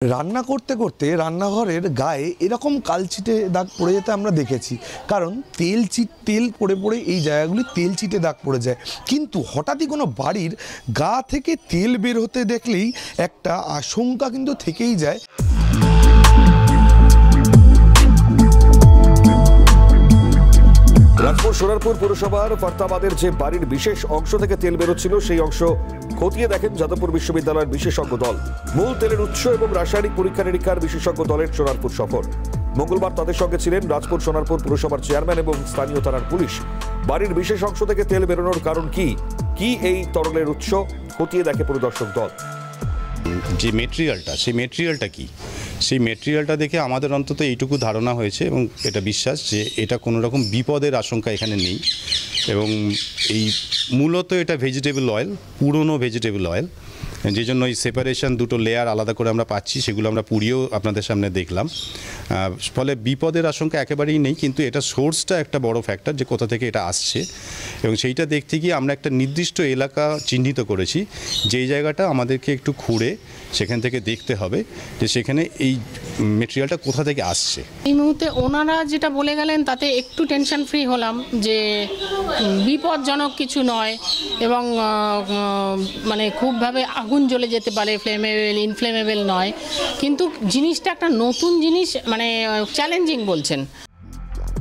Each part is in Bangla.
রান্না করতে করতে রান্নাঘরের গায়ে এরকম কালচিটে দাগ পড়ে যেতে আমরা দেখেছি। কারণ তেল পড়ে পড়ে এই জায়গাগুলি তেল চিটে দাগ পড়ে যায়। কিন্তু হঠাৎই কোনো বাড়ির গা থেকে তেল বের হতে দেখলেই একটা আশঙ্কা কিন্তু থেকেই যায়। রাজপুর সোনারপুর পুরসভার ফার্তাবাদের যে বাড়ির বিশেষ অংশ থেকে তেল বেরোচ্ছিল সেই অংশ খতিয়ে দেখেন যাদবপুর বিশ্ববিদ্যালয়ের বিশেষজ্ঞ দল। মূল তেলের উৎস এবং রাসায়নিক পরীক্ষা নিরীক্ষার বিশেষজ্ঞ দলের সোনারপুর সফর। মঙ্গলবার তাদের সঙ্গে ছিলেন রাজপুর সোনারপুর পুরসভার চেয়ারম্যান এবং স্থানীয় থানার পুলিশ। বাড়ির বিশেষ অংশ থেকে তেল বেরোনোর কারণ কি এই তরলের উৎস খতিয়ে দেখে পরিদর্শক দল। যে মেটেরিয়ালটা সেই মেটেরিয়ালটা দেখে আমাদের অন্তত এইটুকু ধারণা হয়েছে এবং এটা বিশ্বাস যে এটা কোনো রকম বিপদের আশঙ্কা এখানে নেই। এবং এই মূলত এটা ভেজিটেবল অয়েল, পুরনো ভেজিটেবল অয়েল, যে জন্য এই সেপারেশন দুটো লেয়ার আলাদা করে আমরা পাচ্ছি, সেগুলো আমরা পুড়িয়েও আপনাদের সামনে দেখলাম। ফলে বিপদের আশঙ্কা একেবারেই নেই, কিন্তু এটা সোর্সটা একটা বড় ফ্যাক্টর যে কোথা থেকে এটা আসছে। এবং সেইটা দেখতে গিয়ে আমরা একটা নির্দিষ্ট এলাকা চিহ্নিত করেছি, যেই জায়গাটা আমাদেরকে একটু খুঁড়ে সেখান থেকে দেখতে হবে যে সেখানে এই মেটেরিয়ালটা কোথা থেকে আসছে। এই মুহূর্তে ওনারা যেটা বলে গেলেন তাতে একটু টেনশন ফ্রি হলাম যে বিপজ্জনক কিছু নয় এবং মানে খুবভাবে আগুন জ্বলে যেতে পারে, ফ্লেমেবল ইনফ্লেমেবল নয়, কিন্তু জিনিসটা একটা নতুন জিনিস, মানে চ্যালেঞ্জিং বলছেন।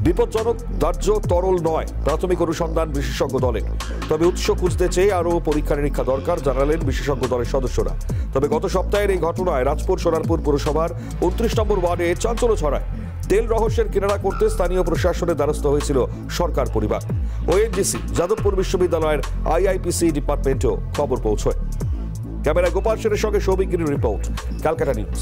বিপজ্জনক দাহ্য তরল নয়, প্রাথমিক অনুসন্ধান বিশেষজ্ঞ দলের। তবে উৎস খুঁজতে চেয়ে আরও পরীক্ষা নিরীক্ষা দরকার জানালেন বিশেষজ্ঞ দলের সদস্যরা। তবে গত সপ্তাহের এই ঘটনায় রাজপুর সোনারপুর পুরসভার 29 নম্বর ওয়ার্ডে চাঞ্চল্য ছড়ায়। তেল রহস্যের কিনারা করতে স্থানীয় প্রশাসনের দ্বারস্থ হয়েছিল সরকার পরিবার। ওএনজিসি, যাদবপুর বিশ্ববিদ্যালয়ের আইআইপিসি ডিপার্টমেন্টেও খবর পৌঁছয়। ক্যামেরায় গোপাল সেনের সঙ্গে সৌভিক গিরির রিপোর্ট, ক্যালকাটা নিউজ।